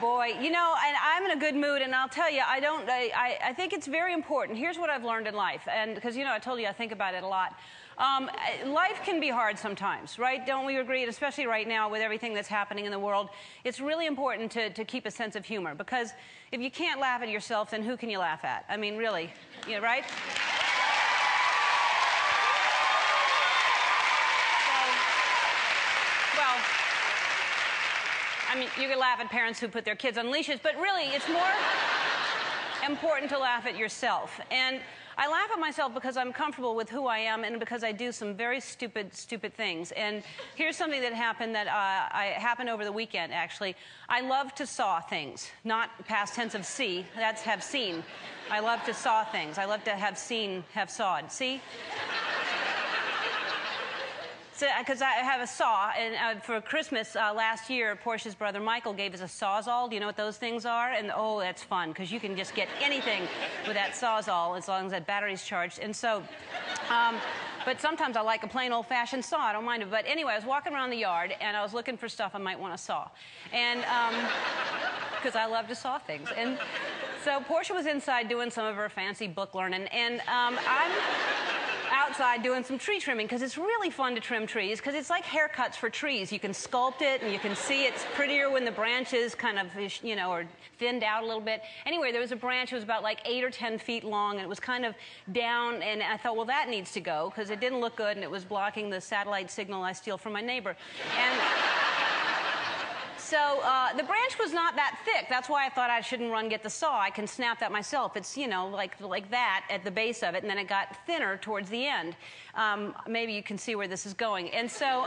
boy. You know, and I'm in a good mood, and I'll tell you, I think it's very important. Here's what I've learned in life, and because, you know, I told you I think about it a lot. Life can be hard sometimes, right? Don't we agree? And especially right now with everything that's happening in the world, it's really important to keep a sense of humor, because if you can't laugh at yourself, then who can you laugh at? I mean, really, you know, right? I mean, you can laugh at parents who put their kids on leashes, but really, it's more important to laugh at yourself. And I laugh at myself because I'm comfortable with who I am and because I do some very stupid things. And here's something that happened happened over the weekend, actually. I love to saw things, not past tense of see, that's have seen. I love to saw things. I love to have seen, have sawed. See? Because I have a saw, and for Christmas last year, Portia's brother Michael gave us a Sawzall. Do you know what those things are? And oh, that's fun, because you can just get anything with that Sawzall as long as that battery's charged. And so, but sometimes I like a plain old-fashioned saw. I don't mind it. But anyway, I was walking around the yard, and I was looking for stuff I might want to saw. And because I love to saw things. And so Portia was inside doing some of her fancy book learning, and I'm outside doing some tree trimming, because it's really fun to trim trees, because it's like haircuts for trees. You can sculpt it, and you can see it's prettier when the branches kind of, you know, are thinned out a little bit. Anyway, there was a branch that was about like 8 or 10 feet long, and it was kind of down, and I thought, well, that needs to go, because it didn't look good, and it was blocking the satellite signal I steal from my neighbor. And so the branch was not that thick. That's why I thought I shouldn't run get the saw. I can snap that myself. It's, you know, like that at the base of it, and then it got thinner towards the end. Maybe you can see where this is going. And so,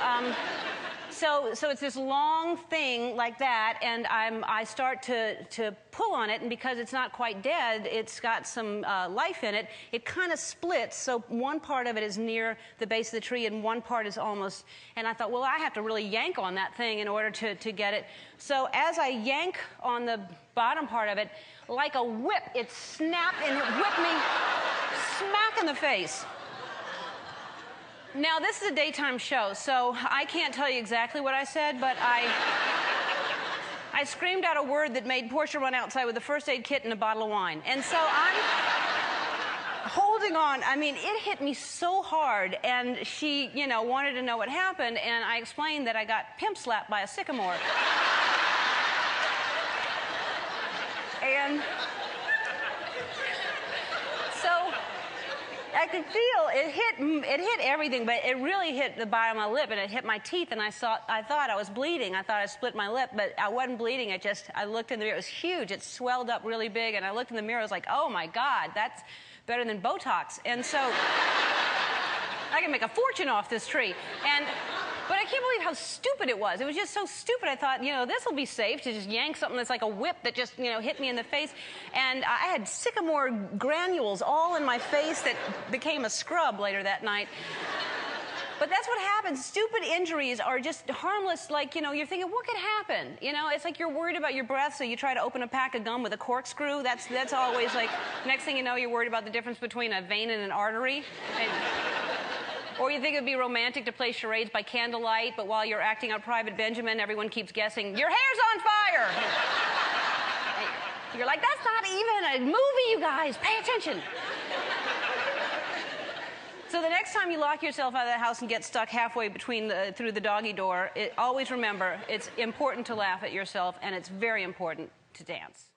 so it's this long thing like that, and I start to pull on it, and because it's not quite dead, it's got some life in it. It kind of splits, so one part of it is near the base of the tree, and one part is almost. And I thought, well, I have to really yank on that thing in order to get it. So as I yank on the bottom part of it, like a whip, it snapped and it whipped me smack in the face. Now, this is a daytime show, so I can't tell you exactly what I said, but I screamed out a word that made Portia run outside with a first aid kit and a bottle of wine. And so I'm holding on. I mean, it hit me so hard, and she, you know, wanted to know what happened, and I explained that I got pimp slapped by a sycamore. And so I could feel it hit everything, but it really hit the bottom of my lip, and it hit my teeth, and I thought I was bleeding. I thought I split my lip, but I wasn't bleeding. I looked in the mirror. It was huge. It swelled up really big, and I looked in the mirror. I was like, oh my God, that's better than Botox. And so I can make a fortune off this tree. But I can't believe how stupid it was. It was just so stupid. I thought, you know, this will be safe to just yank something that's like a whip that just, you know, hit me in the face. And I had sycamore granules all in my face that became a scrub later that night. But that's what happens. Stupid injuries are just harmless. Like, you know, you're thinking, what could happen? You know, it's like you're worried about your breath, so you try to open a pack of gum with a corkscrew. That's always like, next thing you know, you're worried about the difference between a vein and an artery. Or you think it would be romantic to play charades by candlelight, but while you're acting out Private Benjamin, everyone keeps guessing, your hair's on fire! You're like, that's not even a movie, you guys. Pay attention. So the next time you lock yourself out of the house and get stuck halfway through the doggy door, always remember, it's important to laugh at yourself, and it's very important to dance.